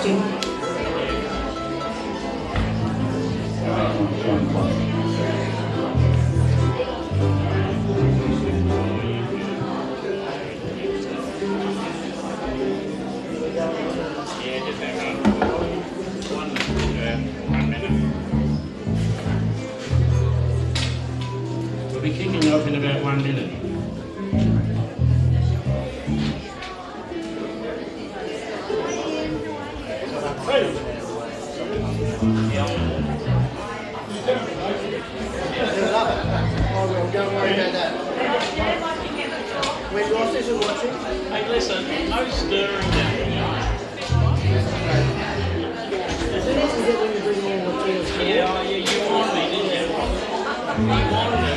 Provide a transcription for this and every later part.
question. We'll be kicking off in about 1 minute. Don't worry about that. When Ross isn't watching. Hey, listen, no stirring down here. This is it when you bring all the tears. Yeah, you warned me, didn't you? You warned me.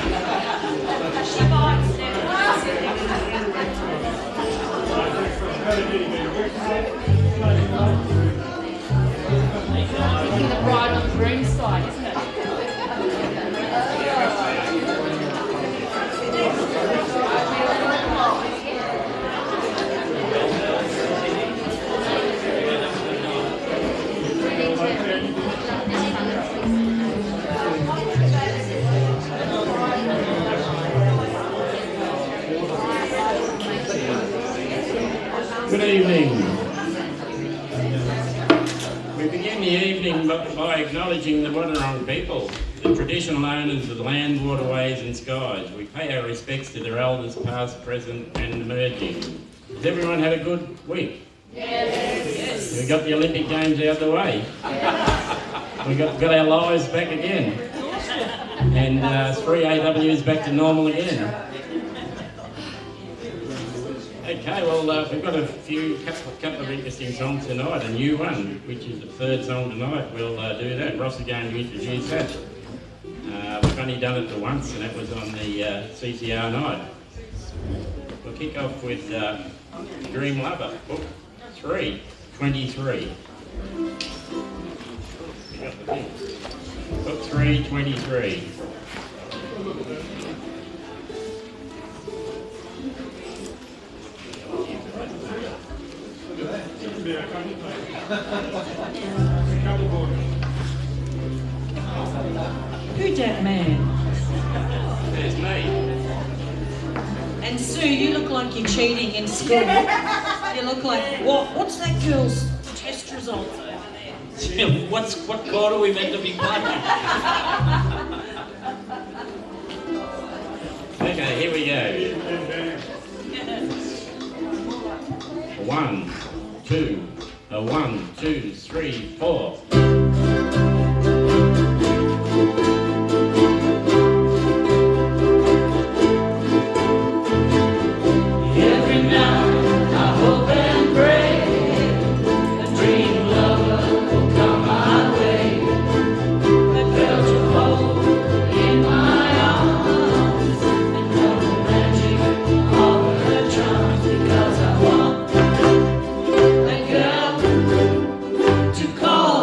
Picking the bride on the groom's side, isn't it? Good evening. We begin the evening by acknowledging the Wadawurrung people, the traditional owners of the land, waterways and skies. We pay our respects to their elders past, present and emerging. Has everyone had a good week? Yes. We got the Olympic Games out of the way. We got our lives back again. And 3AW is back to normal again. Okay, well, we've got a couple of interesting songs tonight. A new one, which is the third song tonight. We'll do that. Ross is going to introduce that. We've only done it once, and that was on the CCR night. We'll kick off with Dream Lover, book 323. You got the thing. Book 323. Who's that man? There's me. And Sue, you look like you're cheating in school. You look like, what's that girl's test results over there? What chord are we meant to be playing? Okay, here we go. 1, 2, 1, 2, 3, 4. Every night I hope and pray a dream lover will come my way. I felt you hold in my arms and know the magic of her charms, because I want a girl to call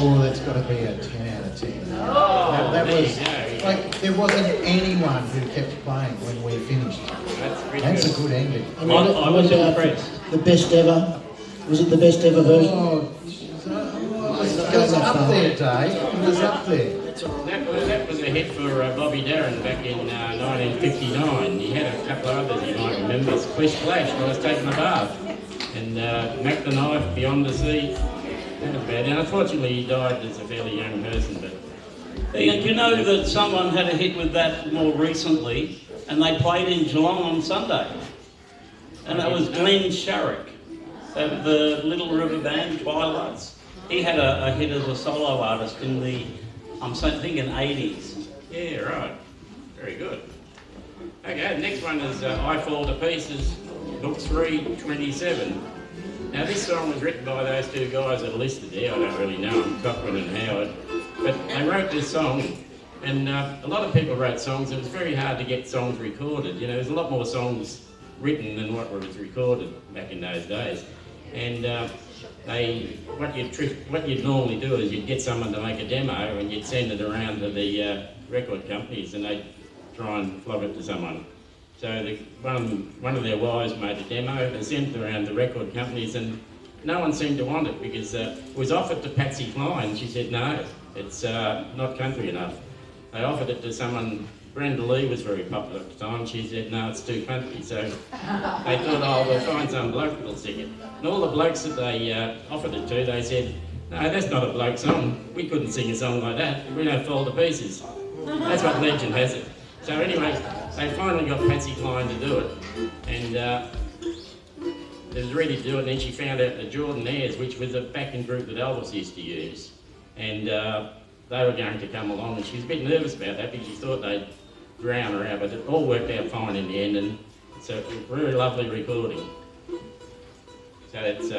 Oh, that's got to be a 10 out of 10. Oh, that there was you go. like there wasn't anyone who kept playing when we finished. That's pretty That's good. a good ending. And I was what about impressed. the best ever? Was it the best ever version? Oh, it was up there, Dave. It was up there. That was a hit for Bobby Darin back in 1959. He had a couple of others you might remember. Splish Splash, I was taking a bath. And Mac the Knife, Beyond the Sea. That was bad. And unfortunately he died as a fairly young person. But Ian, do you know that someone had a hit with that more recently, and they played in Geelong on Sunday? And that was Glenn Sharrock of the Little River Band, Twilights. He had a hit as a solo artist in the, I'm thinking 80s. yeah, right. Very good. Okay, next one is I Fall to Pieces, Book 327. Now this song was written by those two guys that are listed there. I don't really know them, Cochran and Howard. But they wrote this song, and a lot of people wrote songs. It was very hard to get songs recorded. You know, there's a lot more songs written than what was recorded back in those days. And what you'd normally do is you'd get someone to make a demo and you'd send it around to the record companies and they'd try and flog it to someone. So one of their wives made a demo, they sent it around to record companies and no one seemed to want it because it was offered to Patsy Cline. She said, no, it's not country enough. They offered it to someone, Brenda Lee was very popular at the time. She said, no, it's too country. So they thought, oh, we'll find some bloke that'll sing it. And all the blokes that they offered it to, they said, no, that's not a bloke song. We couldn't sing a song like that. We don't fall to pieces. That's what legend has it. So anyway, they finally got Patsy Cline to do it. And they was ready to do it, and then she found out the Jordanaires, which was a backing group that Elvis used to use. And they were going to come along, and she was a bit nervous about that because she thought they'd drown her out, but it all worked out fine in the end, and it's a very lovely recording. So that's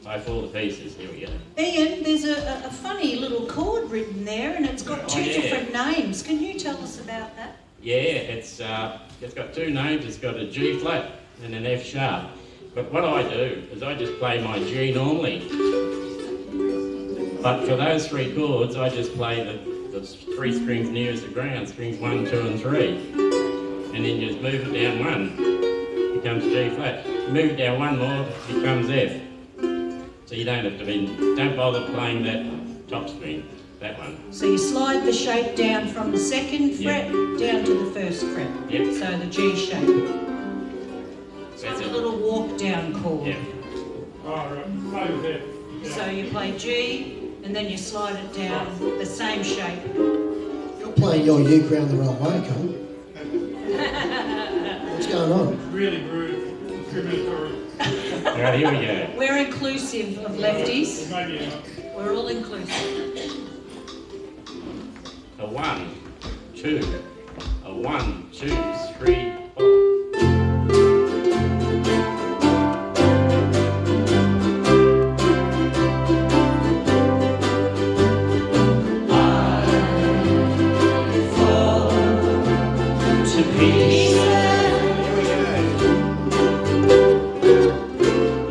I Fall to Pieces. Here we go. Ian, there's a funny little chord written there, and it's got two different names. Can you tell us about that? Yeah, it's got two names. It's got a G flat and an F sharp. But what I do is I just play my G normally. But for those three chords, I just play the three strings nearest the ground, strings 1, 2 and 3. And then just move it down one, becomes G flat. Move it down one more, becomes F. So you don't have to don't bother playing that top string, that one. So you slide the shape down from the second fret down to the first fret. Yep. So the G shape. So That's it's a it. little walk down chord. Yeah. So you play G and then you slide it down the same shape. You're playing your uke round the wrong way, Cole. What's going on? Really rude, discriminatory. All right, here we go. We're inclusive of lefties. Maybe not. We're all inclusive. A 1, 2, a 1, 2, 3, 4.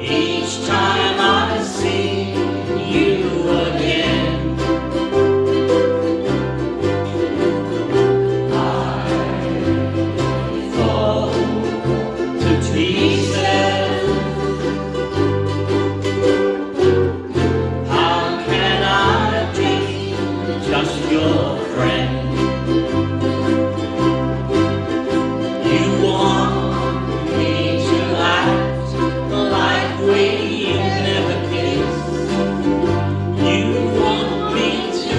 Each time I see you again, I fall to pieces. How can I be just your friend? You want me to act like we never kissed. You want me to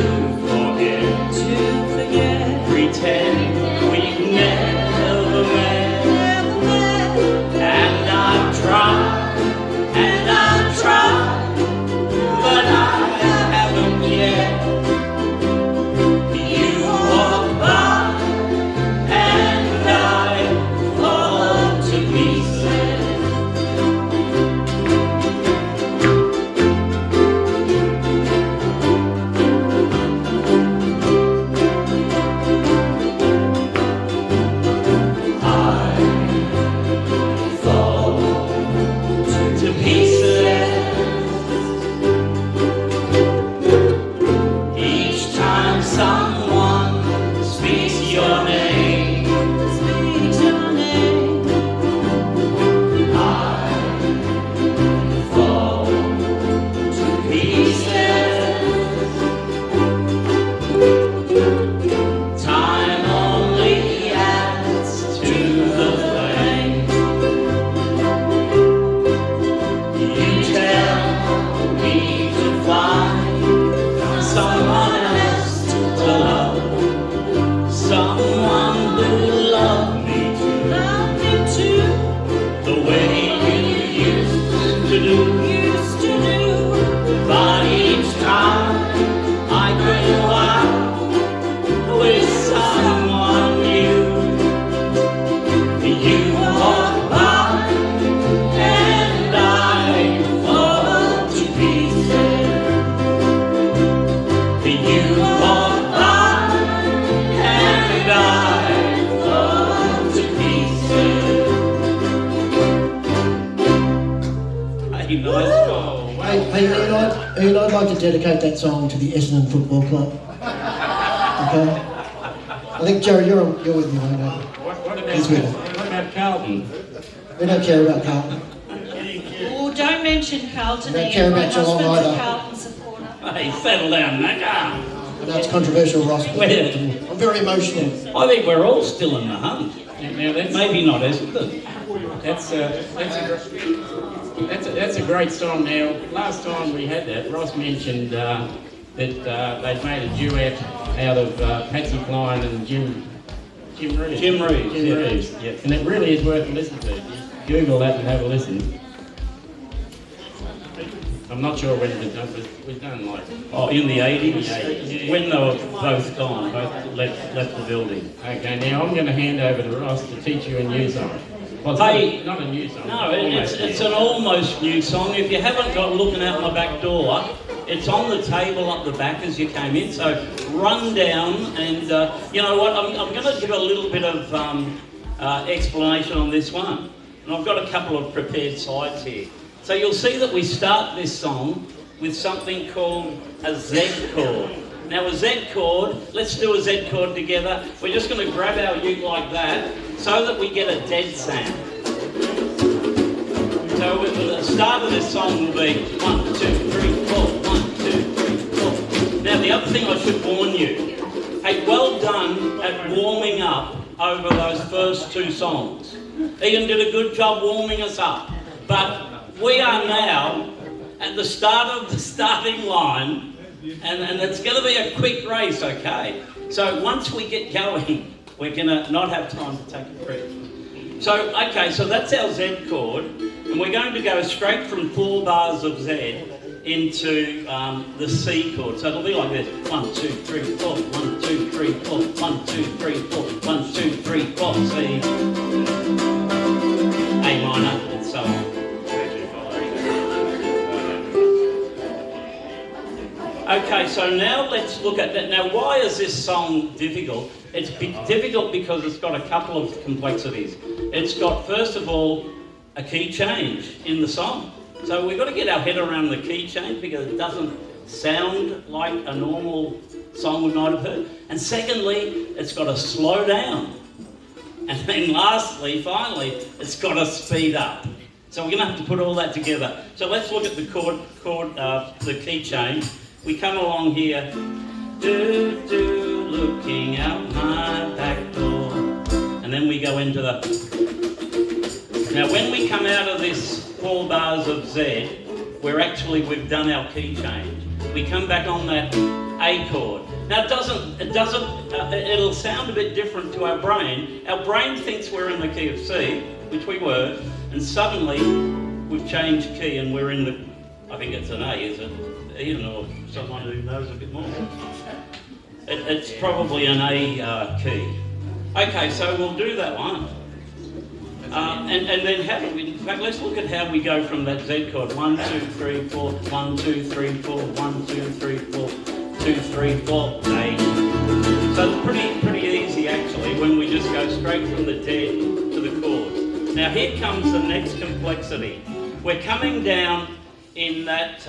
forget, pretend we never met. And I've tried, but I haven't yet. You walk by and I nice. Oh, wow. Hey, Ian, I'd like to dedicate that song to the Essendon Football Club. Okay? I think, Jerry, you're with me, aren't you? What about Carlton? We don't care about Carlton. Oh, don't mention Carlton. Don't Ian. care My about Geelong husband's either. a Carlton supporter. Hey, settle down, Nick. I know it's controversial, Ross, but I'm very emotional. I think we're all still in the hunt. Now Maybe not Essendon. That's a great song. Now, last time we had that, Ross mentioned that they'd made a duet out of Patsy Cline and Jim Reeves. Jim Reeves, Yeah. And it really is worth listening to. Google that and have a listen. I'm not sure when it was done, but it was done like... Oh, in the 80s? Yeah. When they were both gone, both left the building. Okay, now I'm going to hand over to Ross to teach you a new song. Well, Hey, not a new song. No, almost it's new. an almost new song. If you haven't got looking out my back door, it's on the table up the back as you came in. So run down and you know what? I'm going to give a little bit of explanation on this one. And I've got a couple of prepared sides here. So you'll see that we start this song with something called a Z chord. Now a Z chord, let's do a Z chord together. We're just going to grab our uke like that so that we get a dead sound. So the start of this song will be 1, 2, 3, 4, 1, 2, 3, 4. Now the other thing I should warn you, hey, well done at warming up over those first two songs. Ian did a good job warming us up, but we are now at the start of the starting line, and it's going to be a quick race, okay? So once we get going, we're going to not have time to take a breath. So, okay, so that's our Z chord, and we're going to go straight from 4 bars of Z into the C chord. So it'll be like this: 1, 2, 3, 4, 1, 2, 3, 4, 1, 2, 3, 4, 1, 2, 3, 4, C, A minor, and so on. Okay, so now let's look at that. Now, why is this song difficult? It's difficult because it's got a couple of complexities. It's got, first of all, a key change in the song. So we've got to get our head around the key change because it doesn't sound like a normal song we might have heard. And secondly, it's got to slow down. And then lastly, finally, it's got to speed up. So we're going to have to put all that together. So let's look at the the key change. We come along here, looking out my back door, and then we go into the... Now when we come out of this 4 bars of Z, we've done our key change. We come back on that A chord. Now it'll sound a bit different to our brain. Our brain thinks we're in the key of C, which we were, and suddenly we've changed key and we're in the, I think it's an A, is it? Ian or someone who knows a bit more. It's probably an A key. Okay, so we'll do that one. And then how do we, in fact, let's look at how we go from that Z chord. 1, 2, 3, 4, 1, 2, 3, 4, 1, 2, 3, 4, 2, 3, 4, 8. So it's pretty easy actually when we just go straight from the dead to the chord. Now here comes the next complexity. We're coming down in that,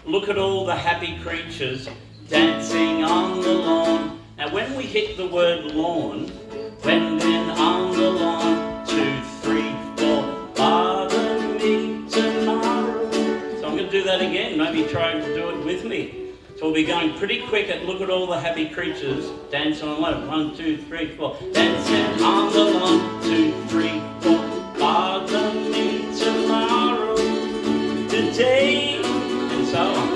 look at all the happy creatures dancing on the lawn. Now when we hit the word lawn, when then on the lawn, 2, 3, 4, bother me tomorrow. So I'm going to do that again, maybe try to do it with me. So we'll be going pretty quick at look at all the happy creatures dancing on the lawn. 1, 2, 3, 4, dancing on the lawn, 2, 3, 4, bother me tomorrow. Today, and so on.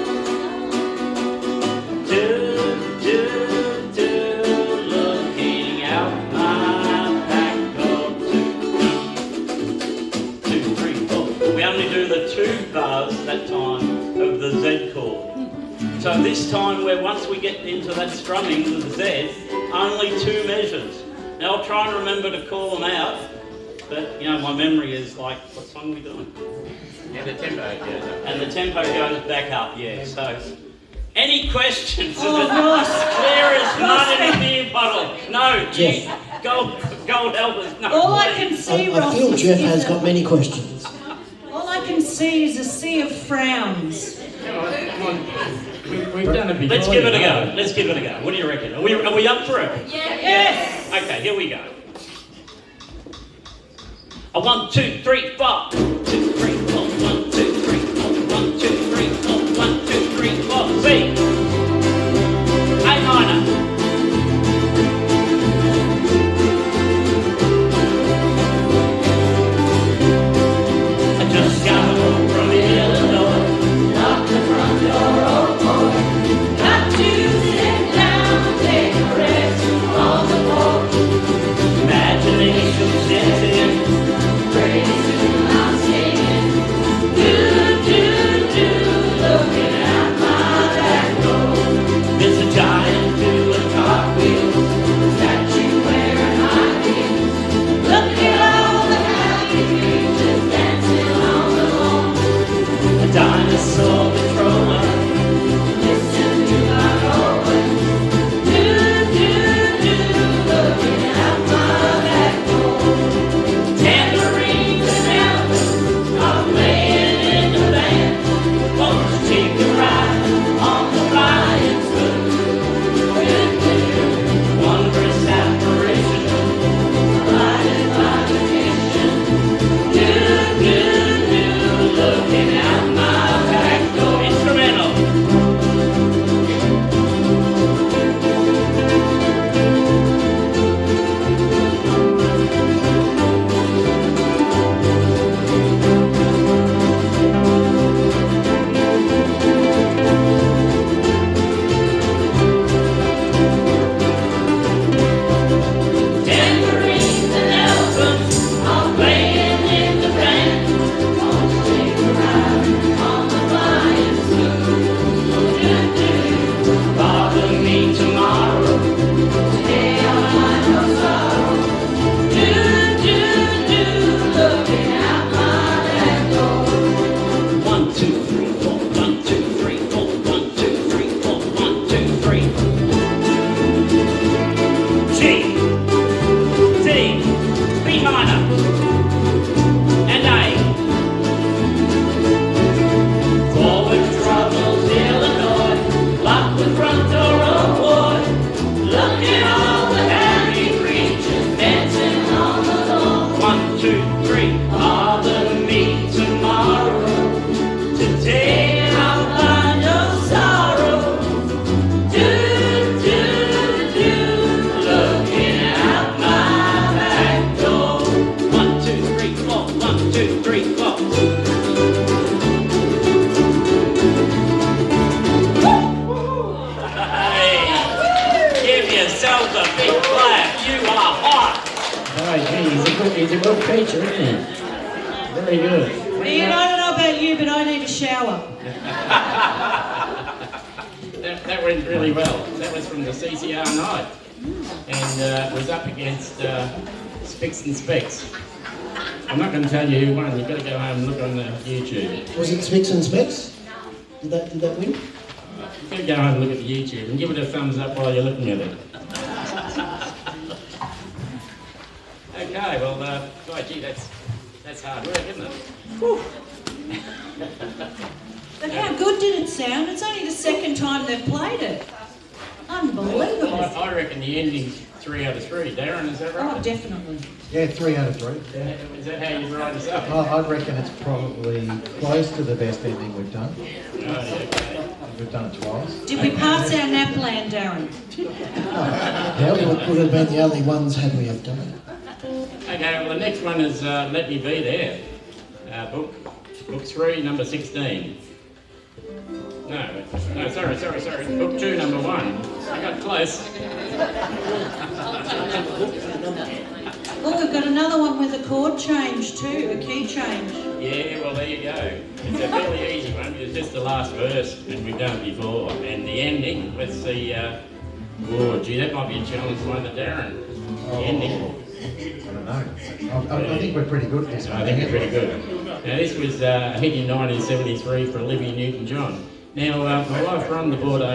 Looking out my back door. 2, 3, 4. We only do the 2 bars that time of the Z chord. So this time, once we get into that strumming with the Z, only 2 measures. Now I'll try and remember to call them out, but you know my memory is like, what song are we doing? Yeah, the tempo goes up. And the tempo goes back up, yeah. So, any questions? Oh, Is it Ross. clear as mud in a beer bottle? No, gee, Jeff. gold help us. No, All I please. can see, I Ross, feel Jeff is has a- got many questions. all I can see sea is a sea of frowns. Come on. We've done it before. Let's give it a go. Let's give it a go. What do you reckon? Are we up for it? Yes! Okay, here we go. A 1, 2, 3, 4. 1, 2, 3, 4. 1, 2, 3, 4. 1, 2, 3, 4. 1, 2, 3, 4. C. A minor. I just got home from Illinois. Locked the front door, oh boy. Got to sit down and take a rest on the porch. Imagination sets in. Pretty soon I'm singing. Do, do, do, looking at my back door. There's a giant doing cartwheels. Statue wearing high heels. Look at all the happy creatures dancing on the lawn. A dinosaur patroller. Listen to my rolling. Do, do, do, looking at my back door. Tambourines and albums are playing in the band. Won't you take a ride on the flying spoon? Wondrous apparition, lighted by magician. Do, do, do, looking at my back door. Instrumental. Tambourines and elephants are playing in the band. Won't you take a ride on the flying spoon? Bother me tomorrow. Today I'll find no sorrow. Do, do, do, looking at my back door. 1, 2, 3, 4. 1, 2, 3, 4. 1, 2, 3, 4. 1, 2, 3. G. D, B minor, and A. Forward troubles, Illinois, lock the front door, oh boy. Look at all the happy creatures dancing on the lawn. 1, 2, 3, bother me tomorrow. Today I'll find no sorrow. Do, do, do, looking at my back door. 1, 2, 3, 4. 1, 2, 3, 4. Hey, give yourself a big clap. You are hot. Oh, he's a good teacher, isn't he? Very good. Ian, I don't know about you, but I need a shower. That went really well. That was from the CCR night. And was up against Spicks and Specs. I'm not going to tell you who won. You've got to go home and look on the YouTube. Was it Spicks and Specs? Did that win? You've got to go home and look at the YouTube and give it a thumbs up while you're looking at it. Okay, well, gee, that's hard work, isn't it? But how good did it sound? It's only the second time they've played it. Unbelievable. I reckon the ending's 3 out of 3. Darren, is that right? Oh, definitely. Yeah, 3 out of 3. Yeah. Is that how you write us up? I'd reckon it's probably close to the best ending we've done. Right, okay. We've done it twice. Did we pass our NAPLAN, Darren? Yeah, we would have been the only ones had we have done it. Okay, well, the next one is Let Me Be There. Book 3, number 16. No, sorry. Book 2, number 1. I got close. Oh, we've got another one with a chord change too, a key change. Yeah, well, there you go. It's a fairly easy one. It's just the last verse, and we've done it before. And the ending, let's see. Oh, gee, that might be a challenge for one to Darren. The ending. I don't know. I think we're pretty good at this one. I think we're pretty good. Now, this was a hit in 1973 for Olivia Newton-John. Now, my wife Rhonda bought a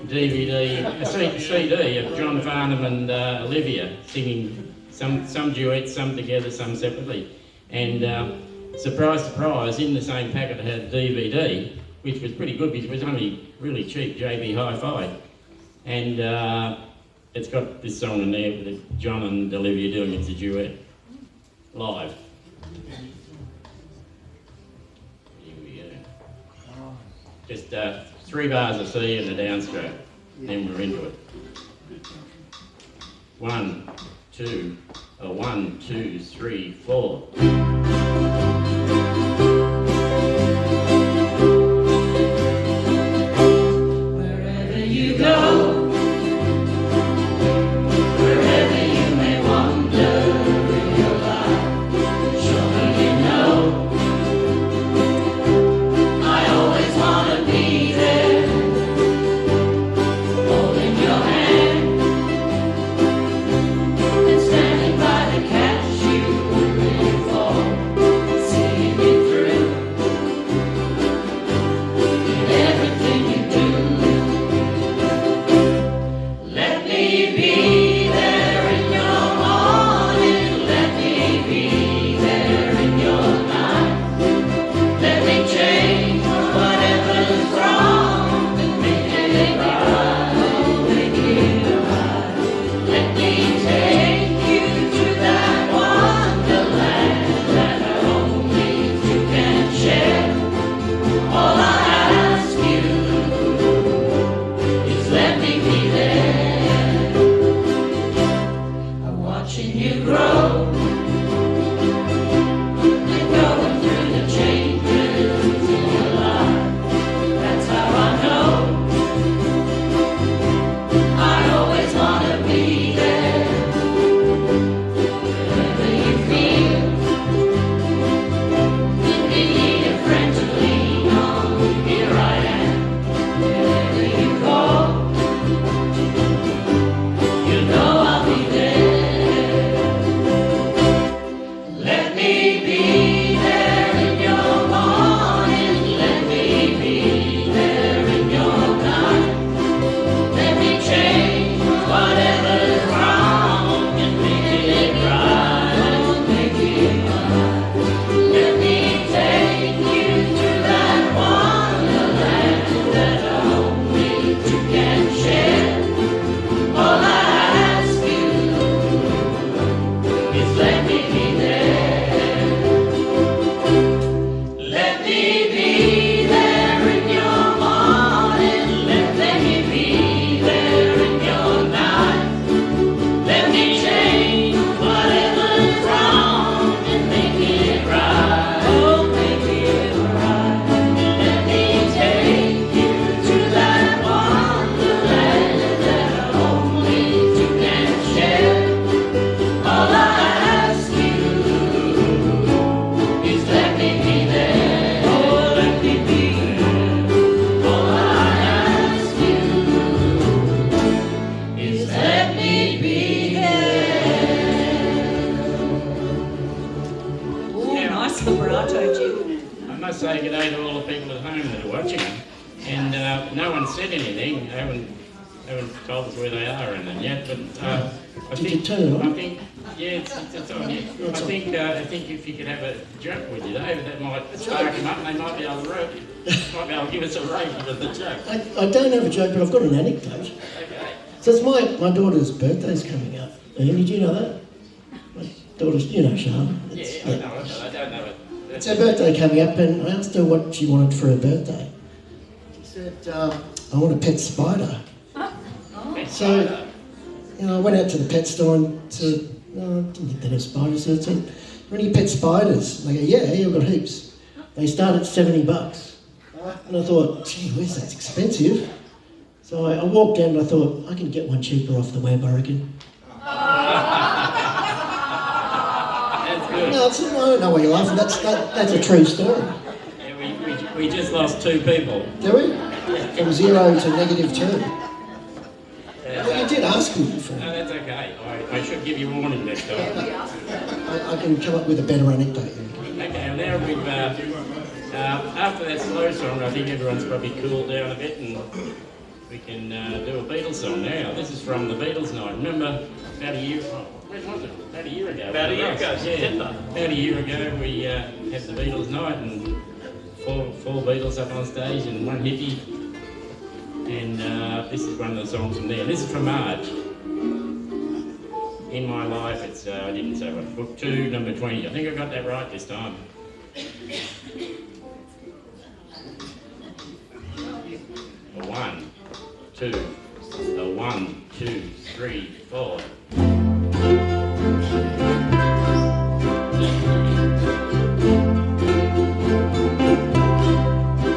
CD of John Farnham and Olivia singing some duets, some together, some separately. And surprise, surprise, in the same packet it had a DVD, which was pretty good because it was only really cheap, JB Hi-Fi. And it's got this song in there with John and Olivia doing it as a duet, live. Here we go. Just 3 bars of C and a downstroke, then we're into it. 1, 2, 1, 2, 3, 4. Wherever you go, wherever you may wander in your life, surely you know I always want to be there, holding your hand and standing by to catch you when you fall, seeing you through in everything you do. Let me be there in your morning, let me be there in your night. Let me change whatever's wrong and make it right, make it right. Let me take you to that wonderland that only you can share. All I ask you is let me be there. I'm watching you grow and going through the changes in your life. That's how I know I always want to be there. Wherever you feel you need a friend to lean on, here I am. Wherever you call, you know I'll be there. Let me be there in your morning, let me be there in your night. Let me change whatever's wrong and make it right, make it right. Let me take you to that wonderland that only you can share. All I ask you is let me be there. Let me be there in your morning, let me be there in your night. Let me change whatever's wrong and make it right, oh make it right. Let me take you to that wonderland that only you can share. All I ask you is let me be there, oh let me be there. All I ask you is let me be there. Oh, nice vibrato, Jim. I must say good day to all the people at home that are watching, and no one said anything. They haven't told us where they are and yet. But I Did you think turn it on? I think yeah, it's on. Yeah. I think if you could have a joke with you, David, that might spark them up. And they might be able to give us a rating with the joke. I don't have a joke, but I've got an anecdote. Okay. So it's my daughter's birthday's coming up. Did you know that? My daughter's, you know, Sean. Yeah, I know. I don't know it. It's her birthday coming up, and I asked her what she wanted for her birthday. She said, I want a pet spider. So, you know, I went out to the pet store and said, no, I didn't think they had spiders. So I said, "Are any pet spiders?" And they go, yeah, I've got heaps. They start at $70. And I thought, gee whiz, that's expensive. So I walked down and I thought, I can get one cheaper off the web, I reckon. That's good. No, I don't know why you're laughing. That's a true story. Yeah, we just lost 2 people. Do we? From 0 to -2. Well, you did ask me for No, it. that's okay. I should give you warning next time. I can come up with a better anecdote. Okay, and now we've after that slow song, I think everyone's probably cooled down a bit, and we can do a Beatles song now. This is from the Beatles night. Remember about a year, when was it? About a year ago. About a year ago, Yeah. September. About a year ago, we had the Beatles night, and four Beatles up on stage and one hippie. And this is one of the songs from there. This is from March. In My Life, it's, I didn't say what, book 2, number 20. I think I got that right this time. A 1, 2, a 1, 2, 3, 4.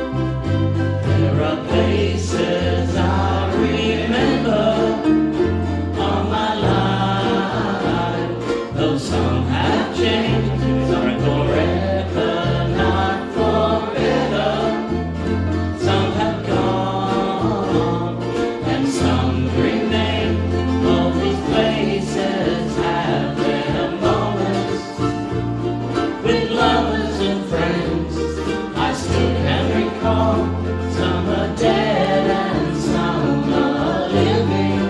There are places I remember all my life, though some have changed, some forever, not for better. Some have gone, and some remain. All these places have their moments with lovers and friends. I still can recall. Some are dead and some are living.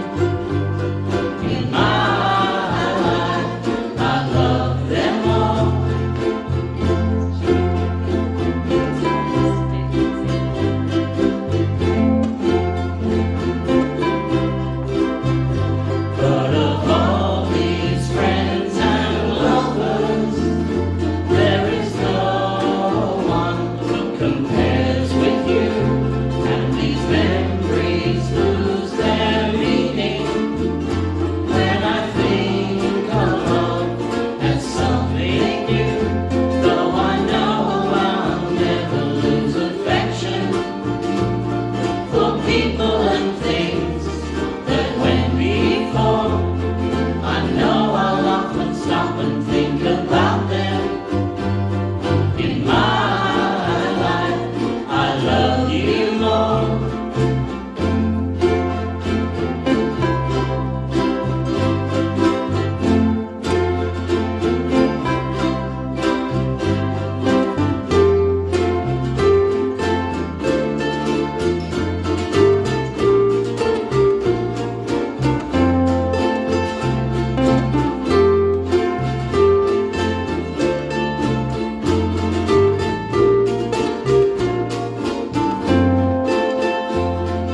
In my life, I love them all. But of all these friends and lovers, there is no one who compares with you. And these memories lose their meaning when I think of love as something new. Though I know I'll never lose affection for people and things that went before. I know I'll often stop and think about them. In my life, I love you more.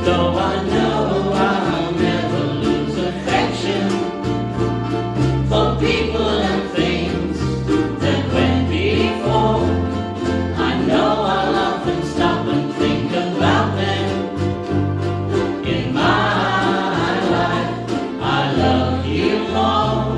Though I know I'll never lose affection for people and things that went before. I know I'll often stop and think about them. In my life, I love you more.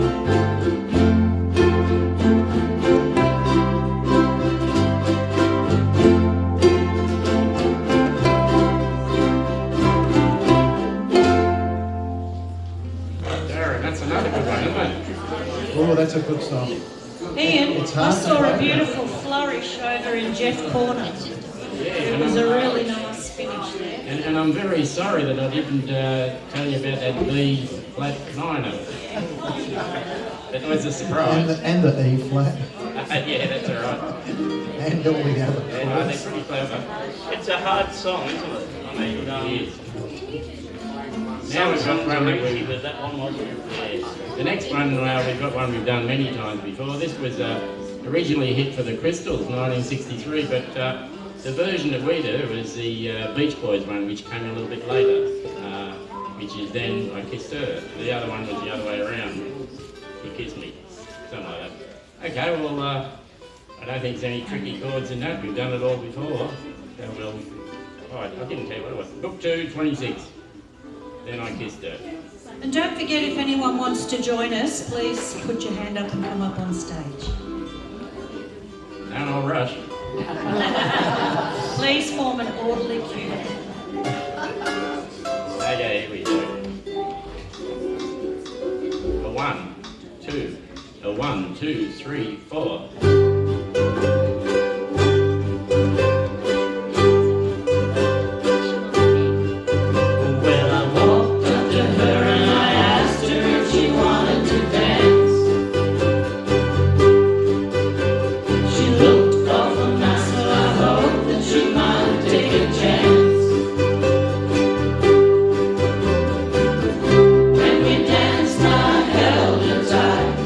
Darren, that's another good one, isn't it? Oh, that's a good song. Ian, It's I hard to saw a find. beautiful flourish over in Jeff Corner. It was a really nice finish there. And I'm very sorry that I didn't tell you about that B flat minor. It was a surprise. And the E flat, Yeah, that's all right. and all the other Yeah, no, chords. they're pretty clever. It's a hard song, isn't it? I mean, It is. now Now we've we've got one that easy, we... but that one wasn't. Yes. The next one, we've got one we've done many times before. This was originally a hit for the Crystals, 1963, but the version that we do is the Beach Boys one, which came a little bit later, which is Then I Kissed Her. The other one was the other way around. He kissed me, something like that. Okay, well, I don't think there's any tricky chords in that. We've done it all before. So we'll... Oh, I didn't tell you what it was. Book 2, 26. Then I Kissed Her. And don't forget, if anyone wants to join us, please put your hand up and come up on stage. No rush. Please form an orderly queue. Okay, here we go. A 1, 2, a 1, 2, 3, 4. Well, I walked up to her and I asked her if she wanted to dance. She looked awful nice, so I hoped that she might take a chance. When we danced, I held her tight.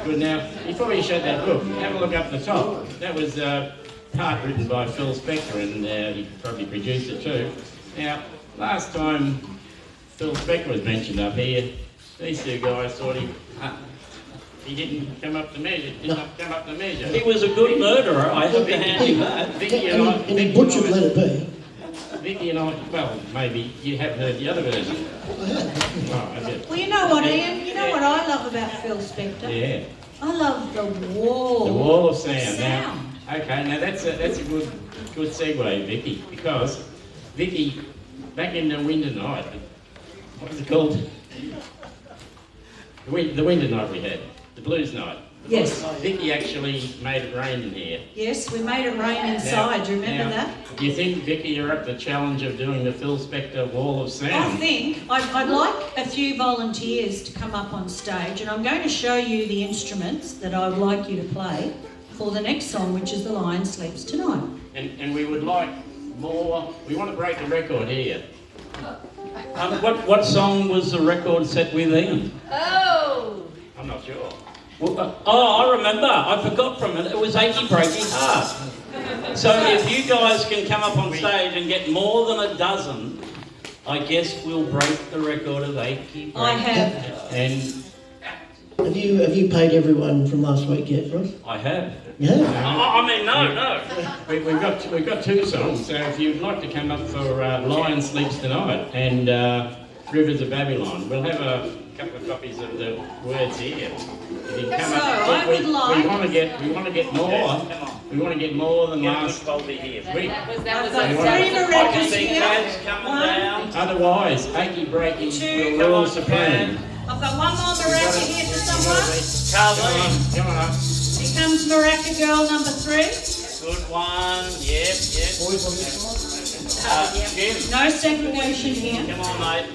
good. Now, before you shut that book, have a look up the top. That was part written by Phil Spector, and he probably produced it too. Now, last time Phil Spector was mentioned up here, these two guys thought he didn't come up to measure. He was a good murderer, I have to hand him that. Vicky and I, And he butchered Let It Be. Vicky and I, well, maybe you haven't heard the other version. Oh, I did. Well, you know what, Ian? You know what I love about Phil Spector? Yeah. I love the wall. The wall of sound. Now, okay, now that's a good segue, Vicky, because Vicky, back in the winter night, what was it called? The winter night we had, the blues night. Yes. Vicky actually made it rain in here. Yes, we made it rain inside. Do you remember that? Do you think, Vicky, you're up the challenge of doing the Phil Spector wall of sound? I think I'd like a few volunteers to come up on stage, and I'm going to show you the instruments that I would like you to play for the next song, which is The Lion Sleeps Tonight. And we would like more. We want to break the record here. What song was the record set with, Ian? Oh! I'm not sure. Well, I remember. I forgot from it. It was Achy Breaky Heart. So if you guys can come up on stage and get more than a dozen, I guess we'll break the record of Achy Breaky. I have. And Have you paid everyone from last week yet, Ross? I have. Yeah. I mean, no. we've got two songs. So if you'd like to come up for Lion Sleeps Tonight and Rivers of Babylon, we'll have a couple of copies of the words here. If you come up, we want to get more. We want to get more than last week. I've got three maracas here. One. Otherwise, Achy Breaky Two. will rule supreme. I've got one more maraca here for someone. Come on up. Here comes maraca girl number 3. Good one. Yep. Jim, No segregation here. come on, mate.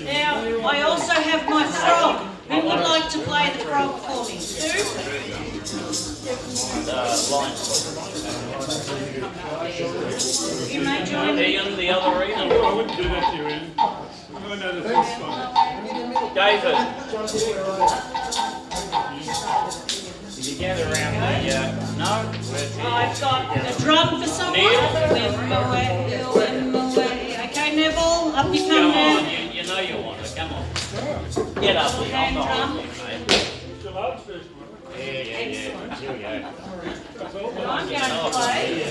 Now, I also have my frog. Who would like to play the frog for me? Who? You may join me. Ian, the other Ian. I wouldn't do that to you, Ian. I know the first one. David. Did you gather around the... No? I've got a drum for someone. Win my way. Okay, Neville, up you Come come on, now. you know you want it. Come on. Get up here. I'm not Hand holding you, mate. It's a large first one. Yeah. Here we go. I'm going to play.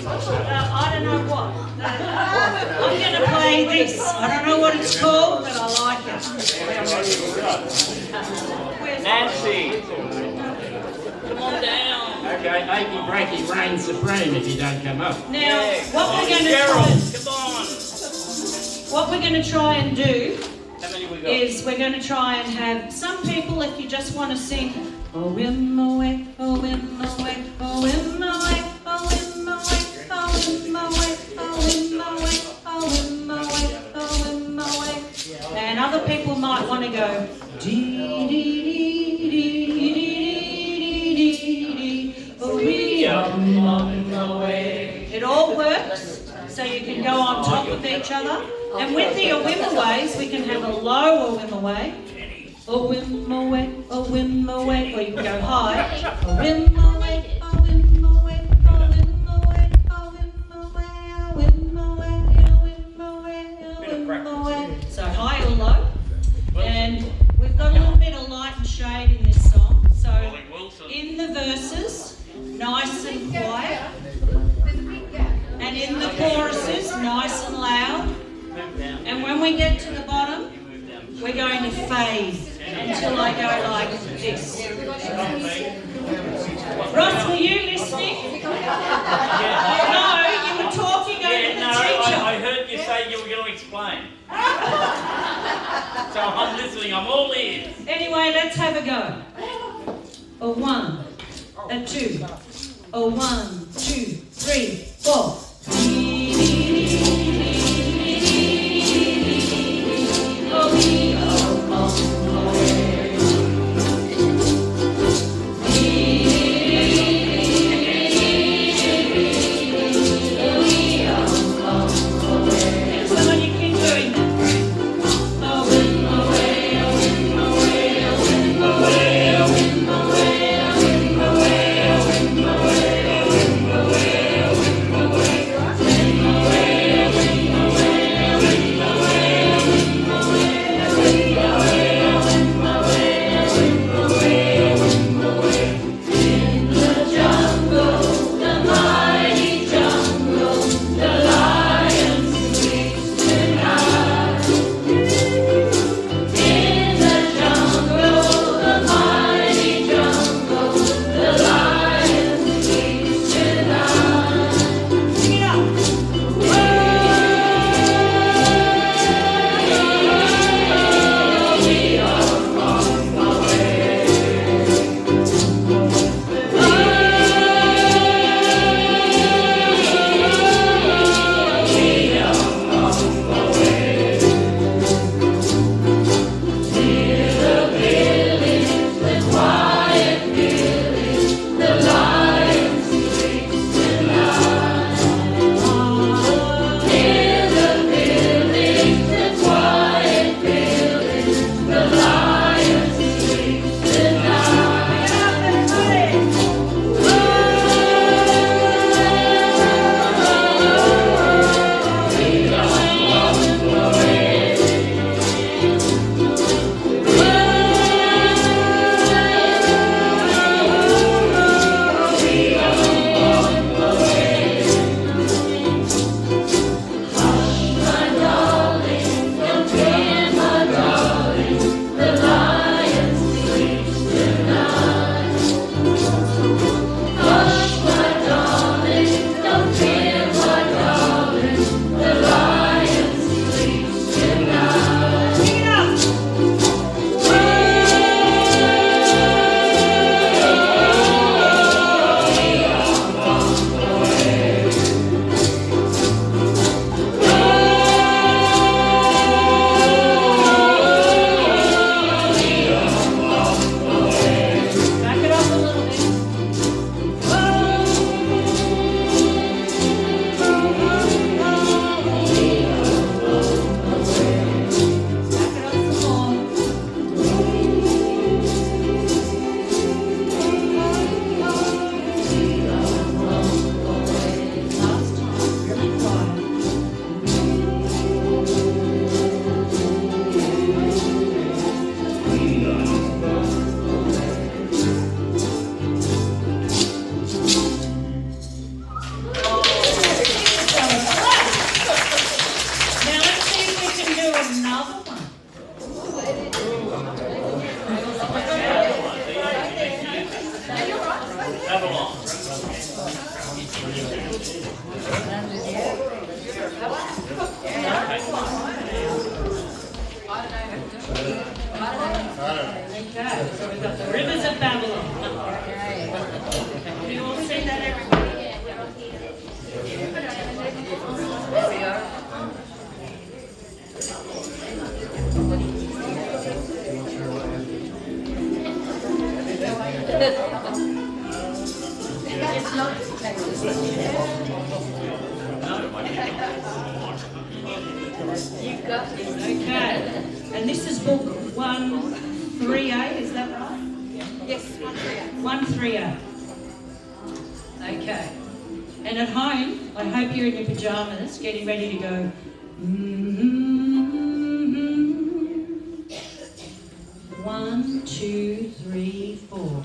I don't know what. I'm going to play this. I don't know what it's called, but I like it. Where's Nancy. Come on down. Okay, Achy Breaky reigns supreme if you don't come up. Now, what we're going to Gerald, come on. what we're going to try and do How many we got? is we're going to try and have some people, if you just want to sing, oh in my way, oh in my way, oh in my way, oh in my way, oh in my way, oh in my way, oh in my way, oh in my way. And other people might want to go dee dee dee dee dee dee dee, oh we are on my way. It all works, so you can go on top of each other. And with the Awimmaways, we can have a low Awimaway. Awimaway, Awimaway, or you can go high. Awimaway, Awimaway, Awimaway, Awimaway, Awimaway, Awimaway. So high or low. And we've got a little bit of light and shade in this song. So in the verses, nice and quiet. And in the choruses, nice and loud. And when we get to the bottom, we're going to fade until I go like this. Ross, were you listening? No, you were talking over the teacher. I heard you say you were going to explain. So I'm listening, I'm all ears. Anyway, let's have a go. A 1, a 2, a 1, 2, 3, 4. Away. another one. Okay, so we've got the rivers of Babylon. Can you all see that, everybody? It's not You've got it. Okay, and this is book 138, is that right? Yes, 138. 138. Okay. And at home, I hope you're in your pajamas, getting ready to go. One, two, three, four.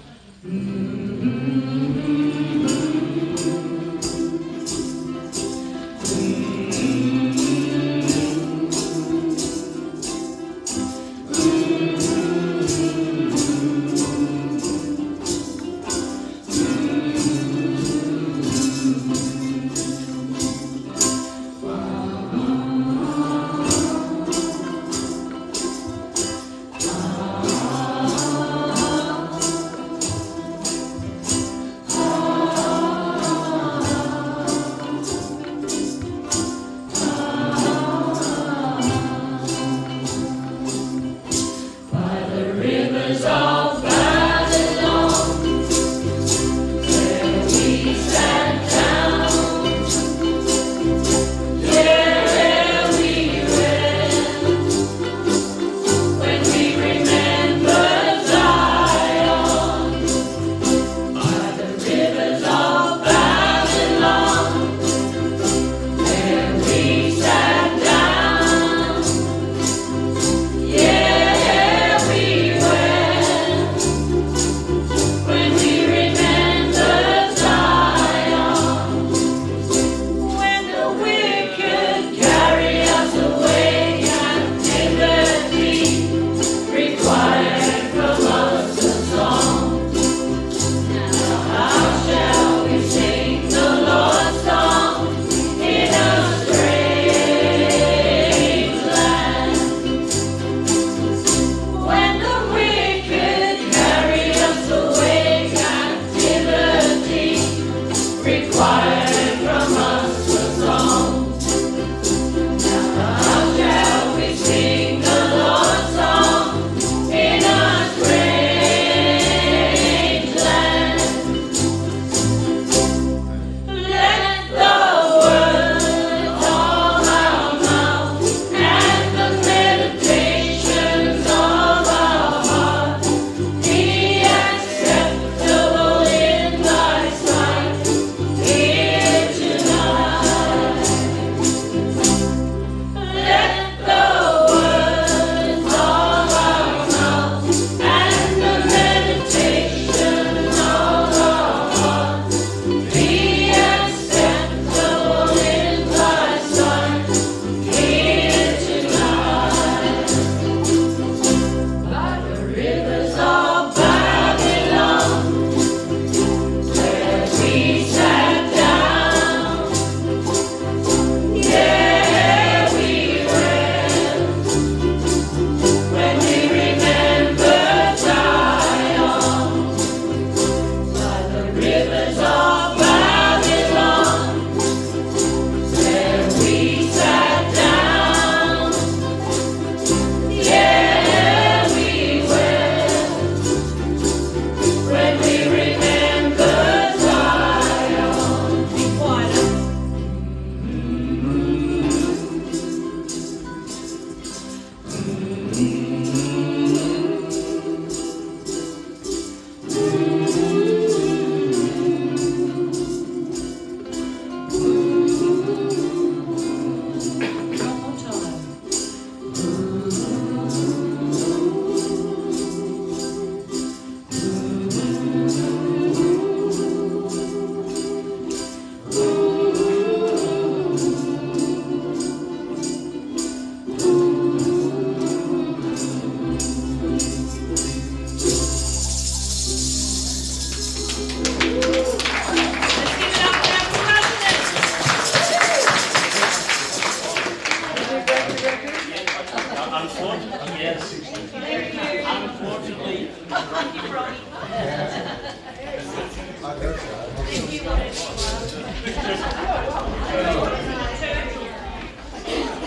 Unfortunately, yes. Unfortunately,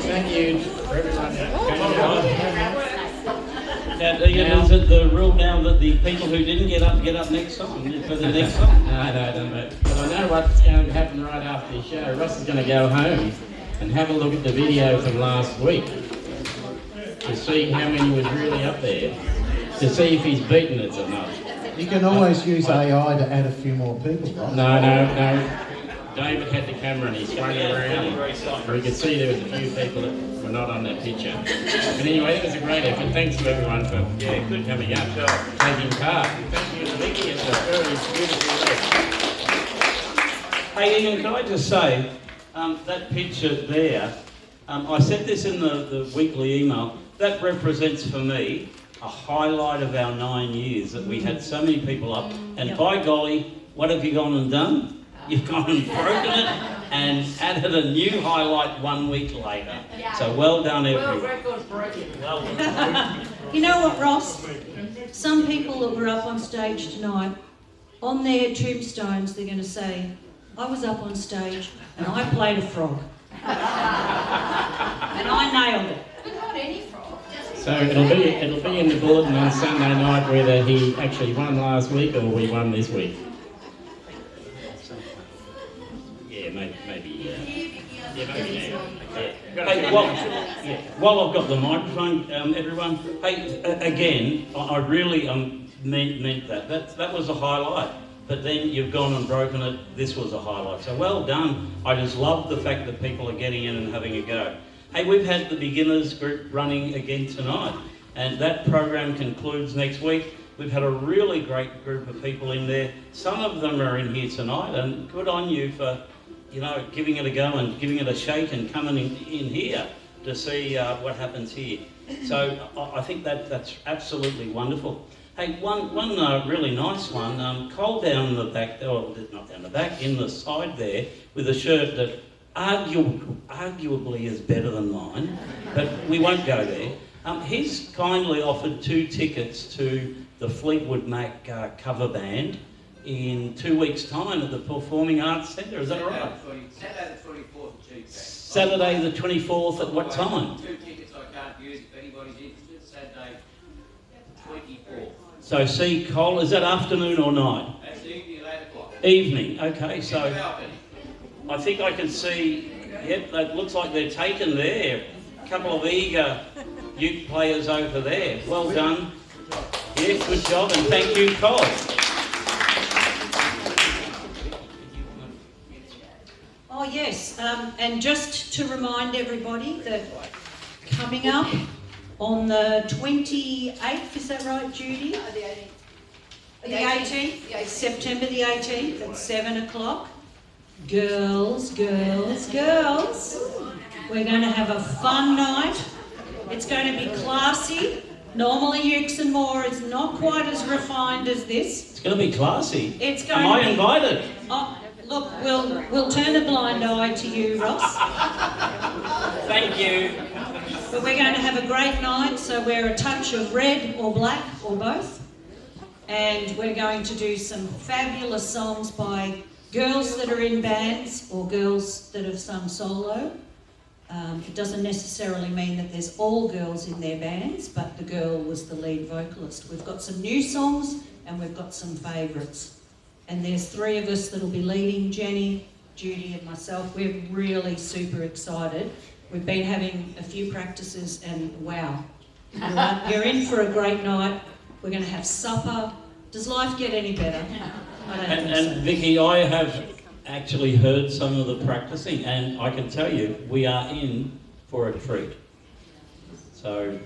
Thank you for everyone coming on. now, Ian, is it the rule now that the people who didn't get up next time for the next song? No, but I know what's going to happen right after the show. Ross is going to go home and have a look at the video from last week to see how many was really up there, to see if he's beaten it or not. You can always use AI to add a few more people, right? No. David had the camera and he swung it around where he could see there was a few people that were not on that picture. But anyway, that was a great effort. Thanks to everyone for coming up, taking part. Thank you to Vicky, it's a very beautiful work. Hey Ian, can I just say, that picture there, I said this in the weekly email, that represents for me a highlight of our 9 years, that we had so many people up, and by golly, what have you gone and done? You've gone and broken it and added a new highlight 1 week later. So well done everyone. record's broken. Well done. You know what, Ross? Some people that were up on stage tonight, on their tombstones, they're going to say, I was up on stage and I played a frog. And I nailed it. But not any frog. So it'll be in the bulletin on Sunday night whether he actually won last week or we won this week. Yeah, maybe now. Hey, while I've got the microphone, everyone, hey, again, I really meant that. That was a highlight. But then you've gone and broken it, this was a highlight. So well done. I just love the fact that people are getting in and having a go. Hey, we've had the beginners group running again tonight, and that program concludes next week. We've had a really great group of people in there. Some of them are in here tonight, and good on you for, giving it a go and giving it a shake and coming in here to see what happens here. So I think that's absolutely wonderful. Hey, one really nice one, Cole down the back, or not down the back, in the side there, with a shirt that arguably is better than mine, but we won't go there. He's kindly offered 2 tickets to the Fleetwood Mac cover band in 2 weeks' time at the Performing Arts Centre, is that right? Saturday the 24th at Tuesday. Saturday the 24th at what time? 2 tickets I can't use if anybody's interested. Saturday the 24th. So see, Cole, is that afternoon or night? That's evening at 8 o'clock. Evening, okay, so I think I can see, yep, it looks like they're taken there. A couple of eager uke players over there. Well done. Yeah, good job, and thank you, Cole. Oh yes, and just to remind everybody that coming up on the 28th, is that right, Judy? The 18th. The 18th, September the 18th at 7 o'clock. Girls, we're going to have a fun night. It's going to be classy. Normally Ukes and More is not quite as refined as this. It's going to be classy. It's going Am to I invited? Oh, look, we'll turn a blind eye to you, Ross. Thank you. But we're going to have a great night, so wear a touch of red or black or both. And we're going to do some fabulous songs by girls that are in bands or girls that have sung solo. It doesn't necessarily mean that there's all girls in their bands, but the girl was the lead vocalist. We've got some new songs and we've got some favourites. And there's 3 of us that'll be leading, Jenny, Judy and myself. We're really super excited. We've been having a few practices and wow, you're in for a great night. We're going to have supper. Does life get any better? I don't think so. And Vicky, I have actually heard some of the practicing, and I can tell you, we are in for a treat. So,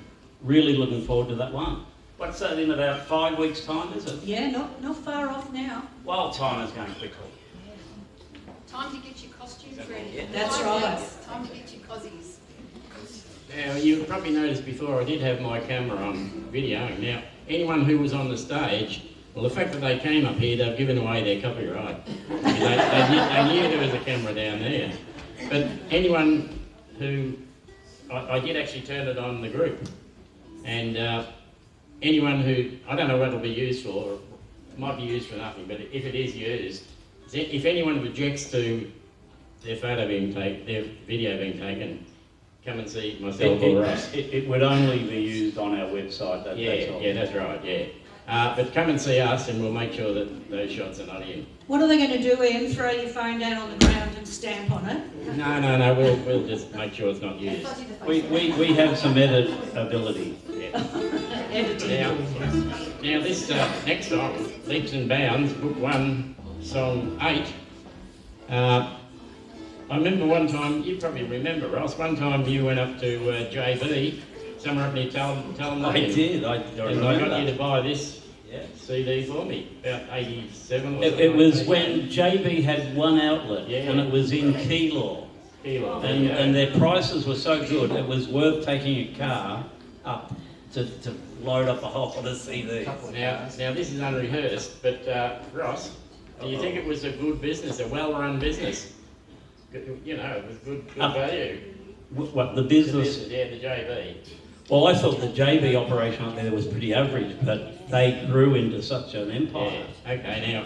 really looking forward to that one. What's that, in about 5 weeks' time, is it? Yeah, not far off now. Well, time is going quickly. Time to get your costumes ready. That's right. Time to get your cozies. Now, you probably noticed before I did have my camera on videoing. Now, anyone who was on the stage, well, the fact that they came up here, they've given away their copyright. they knew there was a camera down there. But anyone who I did actually turn it on the group, and anyone who, I don't know what it'll be used for, or it might be used for nothing, but if it is used, if anyone objects to their photo being taken, their video being taken, come and see myself or Ross. It would only be used on our website. That's all. Yeah, that's right, yeah. But come and see us and we'll make sure that those shots are not in. What are they going to do, Ian? Throw your phone down on the ground and stamp on it? No, we'll just make sure it's not used. We have some edit ability. Yeah. Editing. Now this next song, Leaps and Bounds, Book 1, Song 8. I remember one time, you probably remember, Ross, one time you went up to JB, somewhere up near Talon. I did. I And I remember got you that. to buy this Yeah. CD for me, about 87 or It something. was like when JB had one outlet, Yeah. and it was in Keilor. Kilo. And their prices were so good, it was worth taking a car up to load up a whole lot of CDs. Now this is unrehearsed, but Ross, do you think it was a good business, a well-run business? You know, it was good value. What, the business? Yeah, the JB. Well, I thought the JB operation up there was pretty average, but they grew into such an empire. Yeah.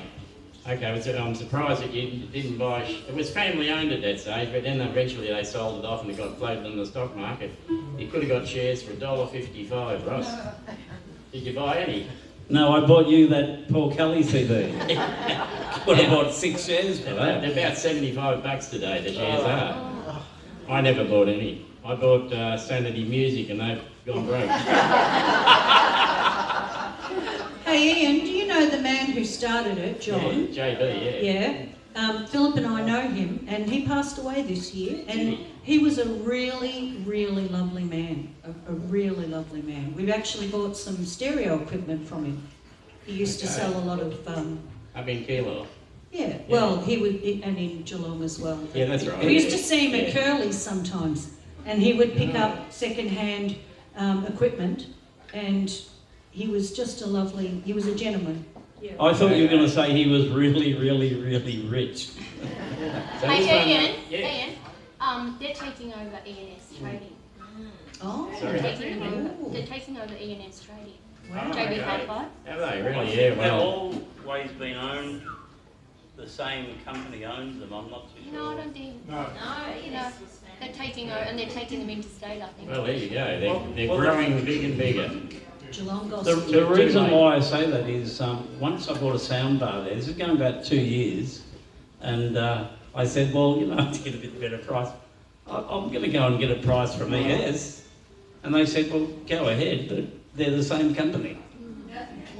Okay, I'm surprised that you didn't buy. It was family owned at that stage, but then eventually they sold it off and it got floated on the stock market. You could have got shares for $1.55, Ross. Did you buy any? No, I bought you that Paul Kelly CD. Would have bought 6 shares for that. They're about $75 today, the shares are. I never bought any. I bought Sanity Music and they've gone broke. Hey Ian, do you know the man who started it, John? Yeah, JB, yeah. Yeah. Philip and I know him, and he passed away this year, and he was a really, really lovely man. A really lovely man. We've actually bought some stereo equipment from him. He used to sell a lot of... Up in Kilo. Yeah, well, he would, and in Geelong as well. Yeah, that's right. We used to see him at Curly's sometimes, and he would pick up second-hand equipment, and he was just a lovely, he was a gentleman. Yeah. I thought you were going to say he was really, really, really rich. So Hey, this one- Ian, yeah. Ian, they're taking over ENS Trading. Oh, Sorry. They're taking over ENS Trading. wow. JB Okay. Hi-Fi. Have they really? Yeah, They've well. always been owned, the same company owns them, I'm not too sure. No, I don't think. No. You know, they're taking over and they're taking them interstate, I think. Well, there you go. They're Well, growing big and bigger. Geelong The Gospel. reason why I say that is once I bought a sound bar there, this is going back 2 years, and I said, well, you know, to get a bit better price, I'm going to go and get a price from ES. And they said, well, go ahead, but they're the same company.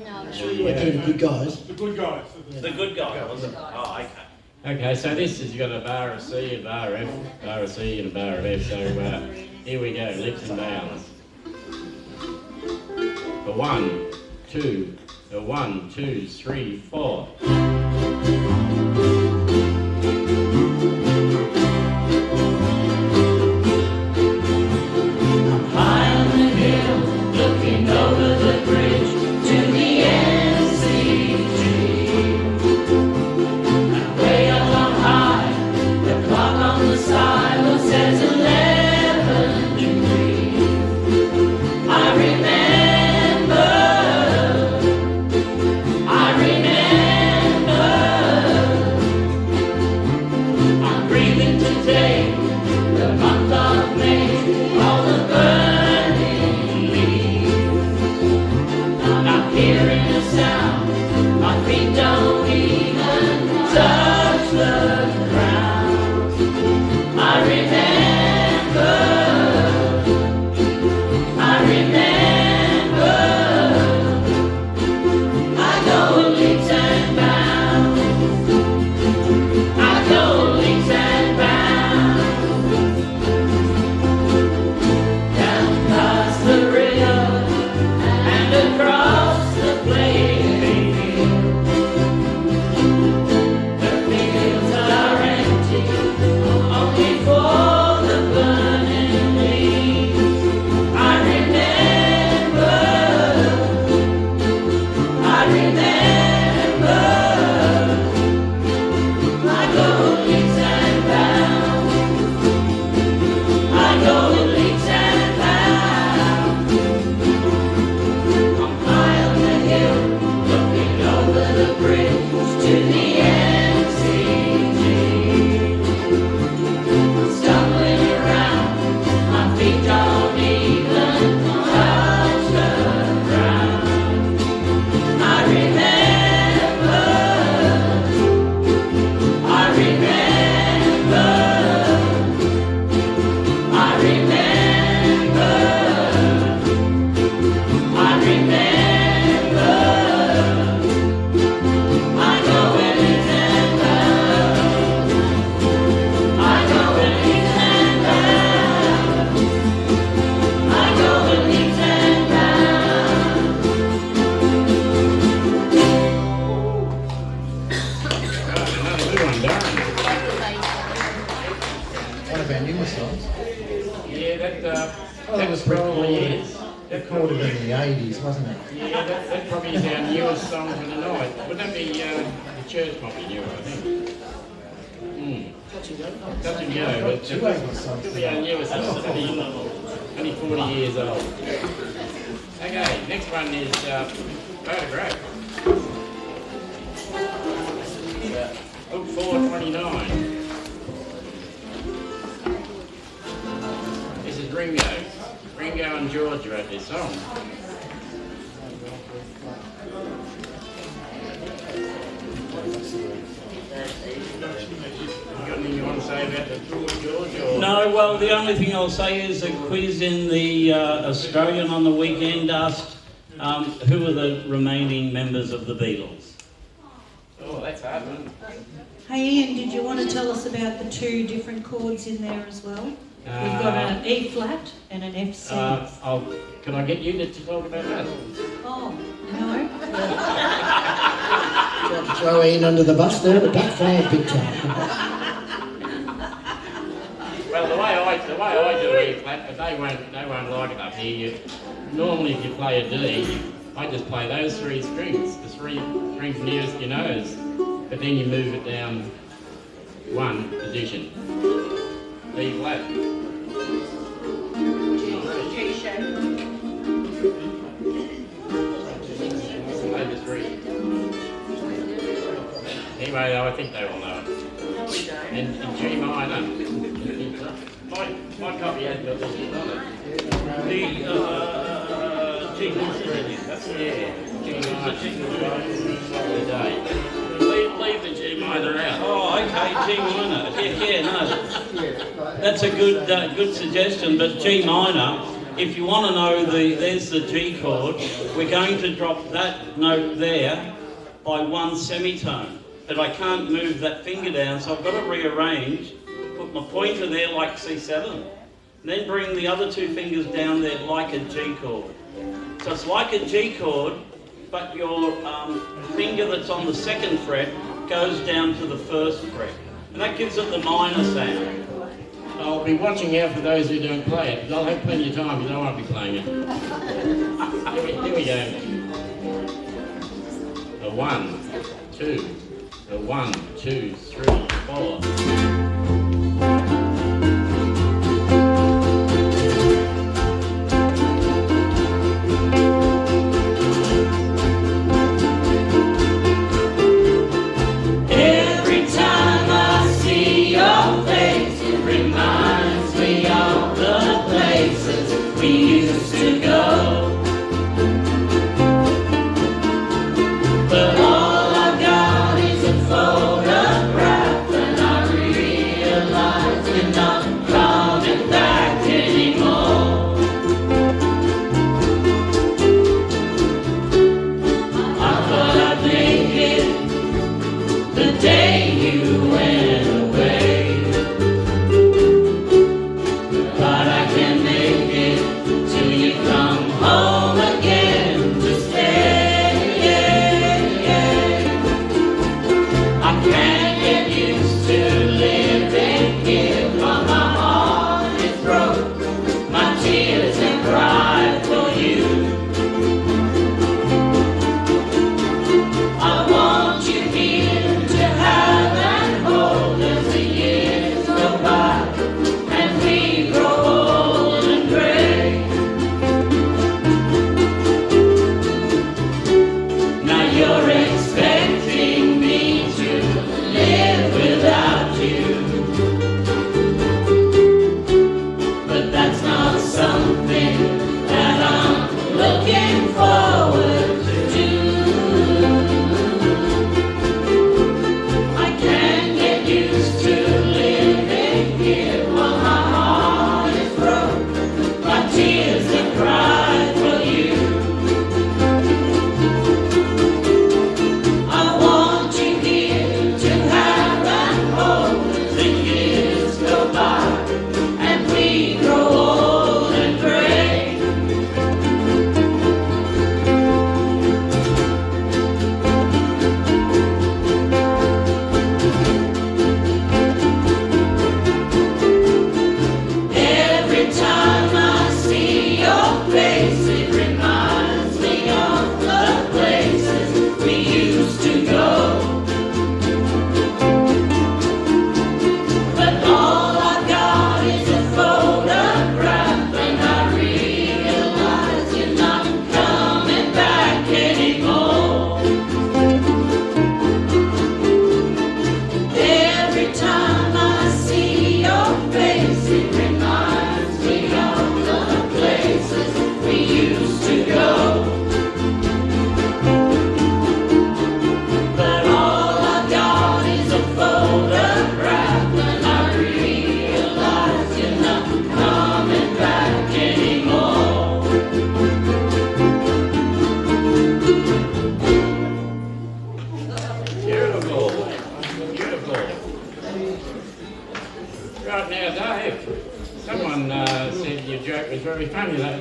No, Sure you weren't getting the good guys. The good guys. The good guy, wasn't it? Oh, okay. Okay, so this has got a bar of C, a bar of F, bar of C and a bar of F. So here we go, Lips and Bounds. A 1, 2, a 1, 2, 3, 4. High on the hill, looking over the bridge to the NCG. And way up on high, the clock on the silo says 11 degrees. I remember probably is. Recorded in the 80s, wasn't it? Yeah, that probably is our newest song for the night. Would that be the church probably new, I think? Touch and go, but it could be our newest song. It's only 40 years old. Okay, next one is Photograph. Book 429. This is Ringo. Ringo and George wrote this song. You got anything you want to say about the tour, George? Or? No, well, the only thing I'll say is a quiz in the Australian on the weekend asked who are the remaining members of the Beatles. Oh, that's hard one. Hey Ian, did you want to tell us about the two different chords in there as well? We've got an E flat and an F C. Can I get you to talk about that? Oh, no. Tried to throw Ian under the bus there, but backfired big time. Well, the way I do E flat, but they won't like it up here. Normally, if you play a D, I just play those three strings, the three strings nearest your nose, but then you move it down one position. D flat. G shape. Over three. Anyway, I think they all know it. No, we don't. And G minor. My copy has got this on it. The G minor, that's Yeah, G minor. Leave the G minor out. Oh, okay, G minor. Yeah, no. That's a good suggestion, but G minor, if you want to know there's the G chord, we're going to drop that note there by one semitone. But I can't move that finger down, so I've got to rearrange, put my pointer there like C7, then bring the other two fingers down there like a G chord. So it's like a G chord, but your finger that's on the second fret goes down to the first fret. And that gives it the minor sound. I'll be watching out for those who don't play it, because I'll have plenty of time, because I won't be playing it. Here we go. A 1, 2, a 1, 2, 3, 4. Every time I see your face, it reminds me of the places we used to go. But all I've got is a photograph, and I realize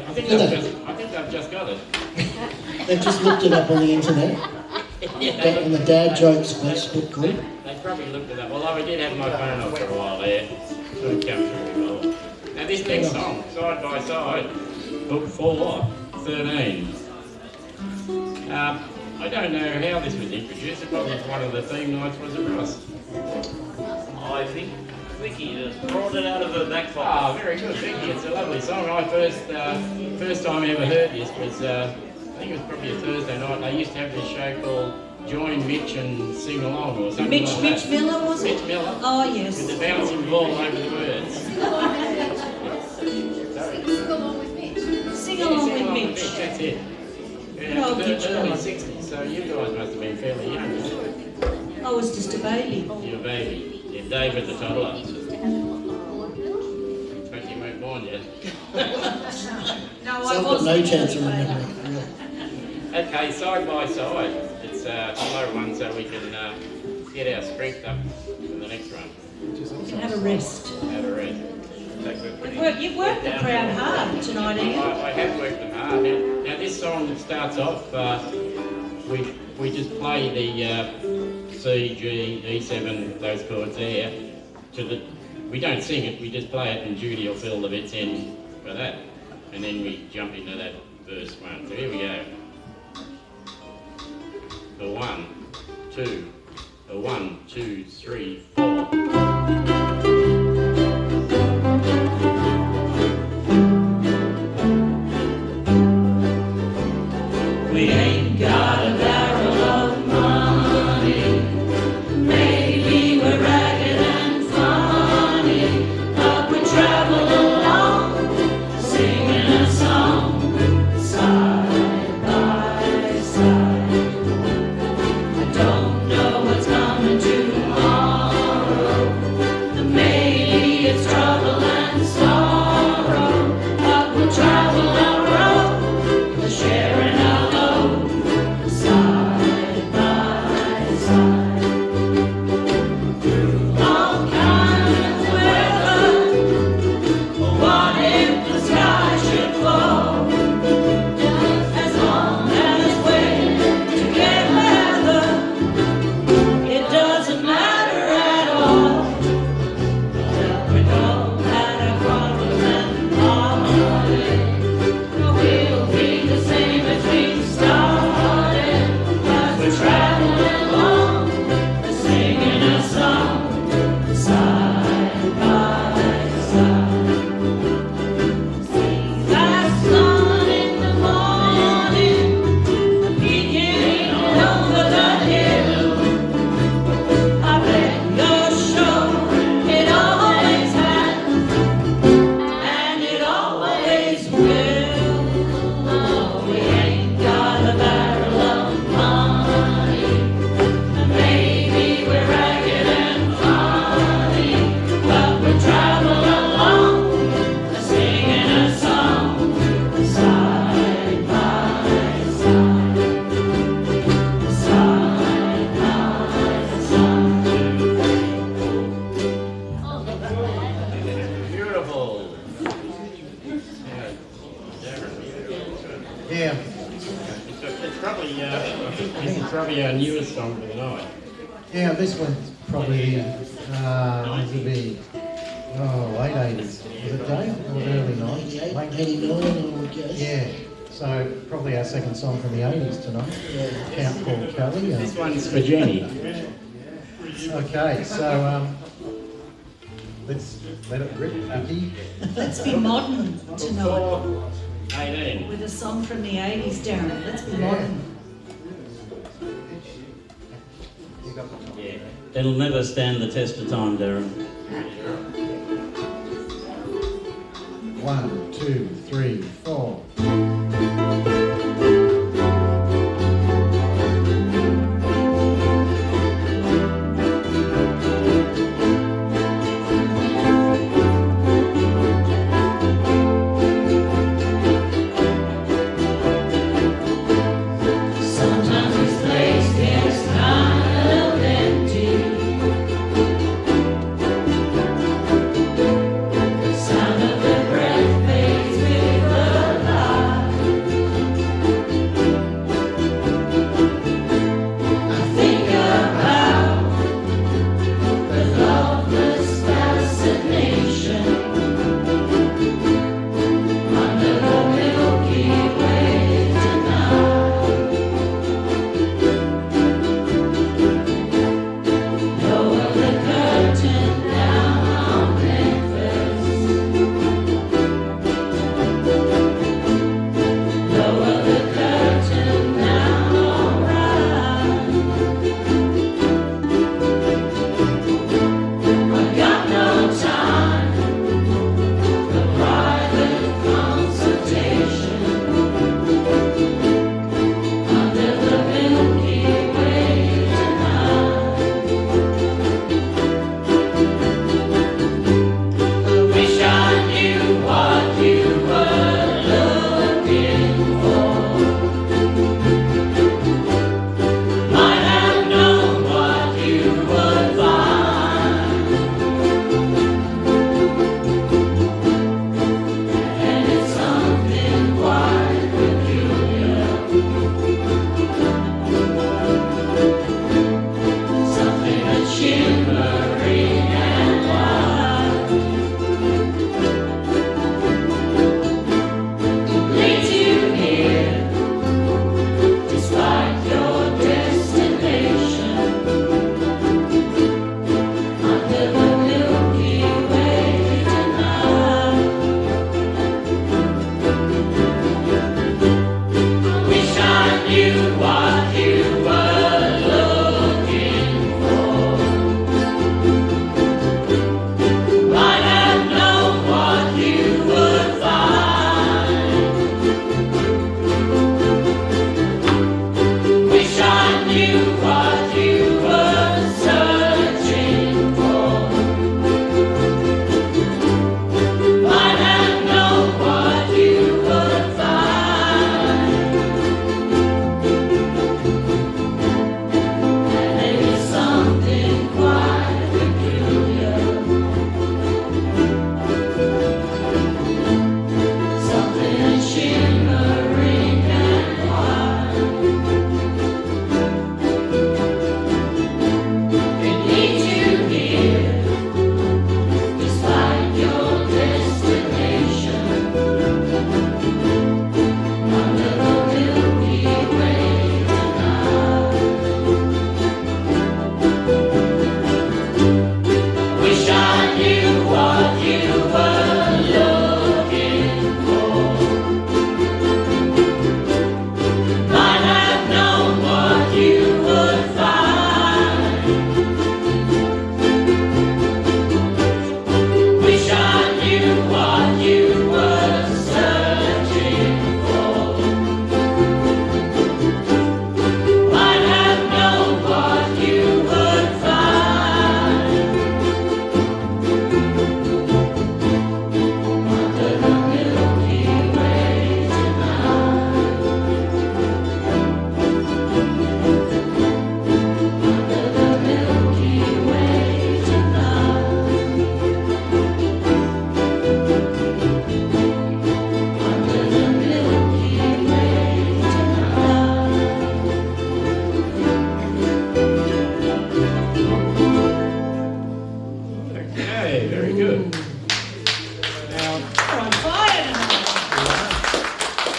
I think Do they? I've just got it. They've just looked it up on the internet, on the Dad Jokes Facebook group. They probably looked it up, although I did have my phone off for a while there. Couldn't come through well. Now this next song, Side by Side, book 4, 13. I don't know how this was introduced. It probably was one of the theme nights, was it, Ross? I think Vicky just brought it out of her back Oh, pocket. very good, Vicky. It's a lovely song. I first time I ever heard this was, I think it was probably a Thursday night. They used to have this show called Join Mitch and Sing Along or something Mitch like Mitch that. Miller, was it? Mitch Miller. Oh, With yes. the bouncing ball over the words. Sing along with me. Sing along with Mitch. That's it. Good old Yeah, Mitch early Miller. 60s, so you guys must have been fairly young. I was just a baby. You're a baby. You're David the toddler. But you weren't born yet. No, So I've got no chance of remembering. Okay, Side by Side. It's a slow one so we can get our strength up for the next one. You can have a rest. Have a rest. You've worked the crowd hard tonight, Ian. I have worked them hard. Now this song starts off, we just play the C, G, E7, those chords there. We don't sing it, we just play it and Judy will fill the bits in for that. And then we jump into that verse 1. So here we go. A 1, 2, a 1, 2, 3, 4. We ain't got a barrel of money. Maybe we're ragged and funny, but we travel along, singing a song, side by side. I don't know what's coming tomorrow. Maybe it's trouble and sorrow, but we'll travel our road, sharing our load, side by side. Through all kinds of weather, what if the sky should fall? As long as we're together, it doesn't matter at all. We don't have a problem and we'll be the same as we started, as we're traveling along, singing a song, side by side. See that sun in the morning, peeking over the hill. I bet you're sure it always has, and it always will. Oh, we ain't got a barrel of money. Maybe we're ragged and funny, but we travel along, singing a song, side by side, side by Beautiful. Yeah. It's probably, I think this is probably our newest song for the night. Yeah, this one's probably, it'll be, late 80s. Was it Dave? Or early 90s? 88, Late 89, I would guess. Yeah, so probably our second song from the 80s tonight. Count Paul Kelly. This one's for Jenny. Okay, so let's let it rip, Vicky. Let's be modern tonight 18. with a song from the 80s, Darren. Let's be modern. You got the top. Yeah. It'll never stand the test of time, Darren. 1, 2, 3, 4. Sometimes this place gets kind of empty. The sound of their breath fades with the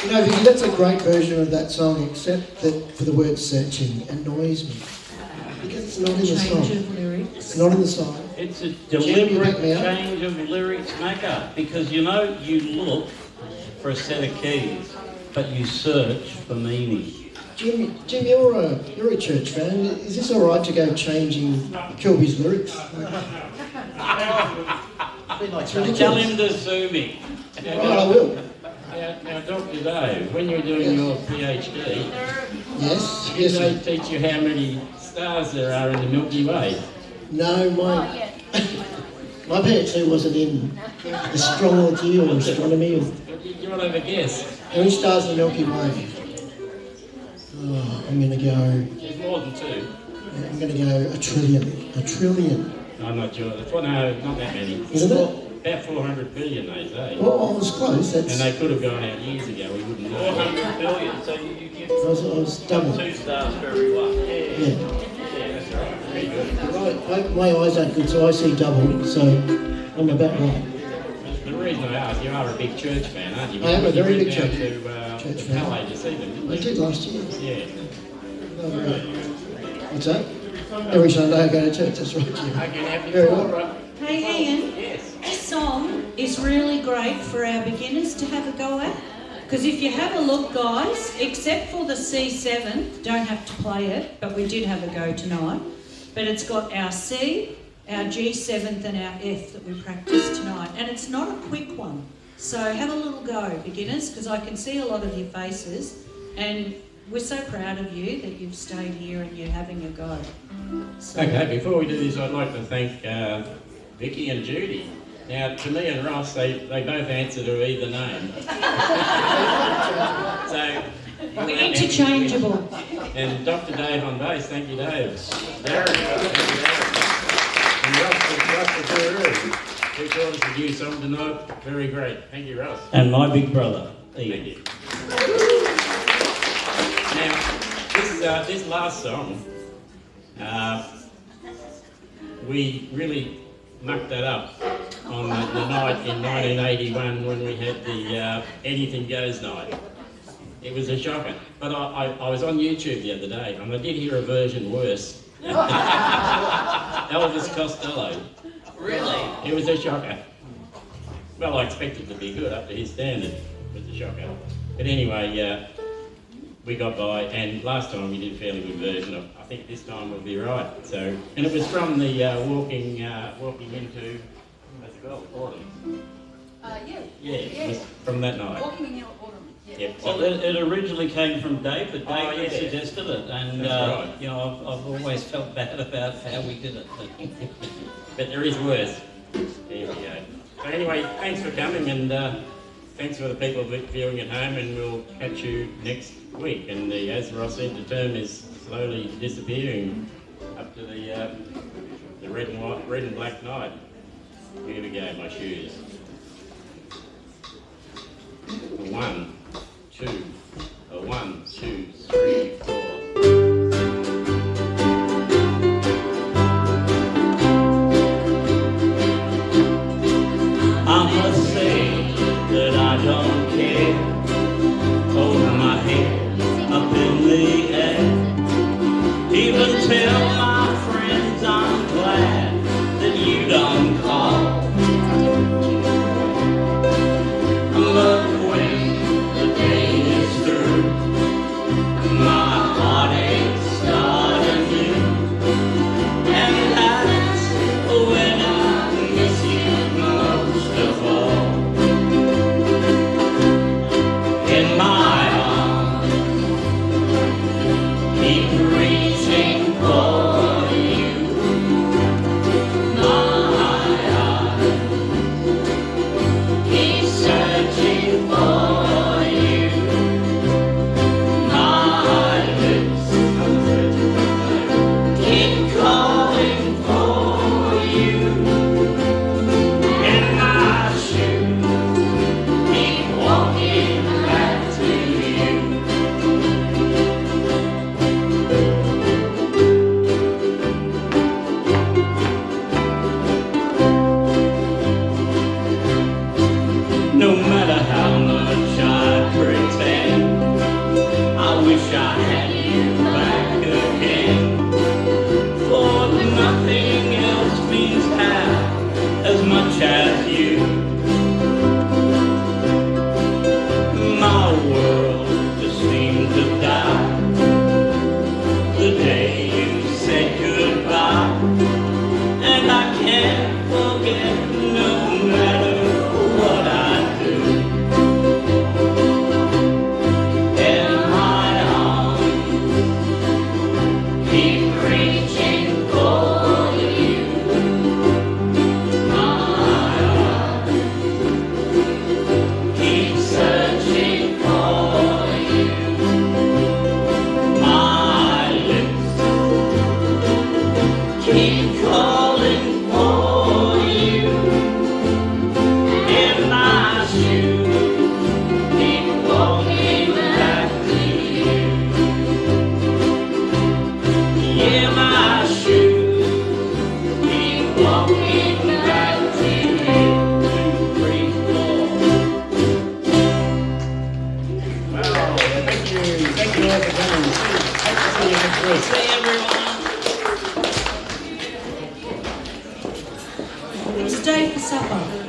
You know, Vicky, that's a great version of that song, except that for the word searching annoys me. Because it's not in the Change song. of lyrics. It's not in the song. It's a Jim, you back deliberate me up? change of lyrics maker because you know you look for a set of keys, but you search for meaning. Jim, you're a church fan. Is this all right to go changing Kilby's lyrics? It's ridiculous. Tell him to sue me. Right, I will. Now, Dr. Dave, when you're doing your PhD, Yes, did yes. they teach you how many stars there are in the Milky Way? No, my PhD wasn't in astrology or astronomy. Or, You want to have a guess? how many stars in the Milky Way? Oh, I'm going to go. There's more than two. I'm going to go a trillion. A trillion. I'm not sure. Well, no, not that many. Isn't it? About 400 billion, they say. Well, I was close. And That's. they could have gone out years ago. We wouldn't know. 400 billion, so you get I was double. 2 stars for every one. Yeah. Yeah, that's right. Very good. My eyes aren't good, so I see double. So I'm about right. The reason I asked, you are a big church fan, aren't you? I am a very You big went church down to church fan. Calais to see them, didn't I you? did last year. Yeah. Oh, right. What's that? Every Sunday I go to church. That's right. Jim. I can have you Very for, well. Hey Ian, Yes. this song is really great for our beginners to have a go at. Because if you have a look, guys, except for the C7, don't have to play it, but we did have a go tonight. But it's got our C, our G7th and our F that we practiced tonight. And it's not a quick one. So have a little go, beginners, because I can see a lot of your faces. And we're so proud of you that you've stayed here and you're having a go. So, Okay, before we do this, I'd like to thank Vicky and Judy. Now, to me and Ross, they both answer to either name. So, we're interchangeable. And Dr. Dave on bass, thank you, Dave. Darren, thank you, Darren. And Ross the Guru, who taught us a new song tonight. Very great. Thank you, Ross. And my big brother, Thank Ian. you. Now, this last song, we really mucked that up on the night in 1981 when we had the Anything Goes night. It was a shocker. But I was on YouTube the other day and I did hear a version worse. Elvis Costello. Really? It was a shocker. Well, I expected it to be good up to his standard. It was a shocker. But anyway, we got by, and last time we did a fairly good version. I think this time we'll be right. So, and it was from the walking into, what's it called, autumn. Yeah, it was from that night. Walking in your autumn. Yeah. Yep. Well, it originally came from Dave, but Dave Oh, yeah. suggested it, and That's right. you know, I've always felt bad about how we did it. But there is worse. There we go. So anyway, thanks for coming, and thanks for the people viewing at home, and we'll catch you next week. And as Ross said, the term is slowly disappearing up to the red and black night. Here we go, my shoes. 1, 2, 1, 2, 3, 4. I must say that I don't care. Hold my head up in the air. Even tell my friends I'm glad that you don't call. But when the day is through all for coming. Hope to see you next week. See everyone. It's a day for supper.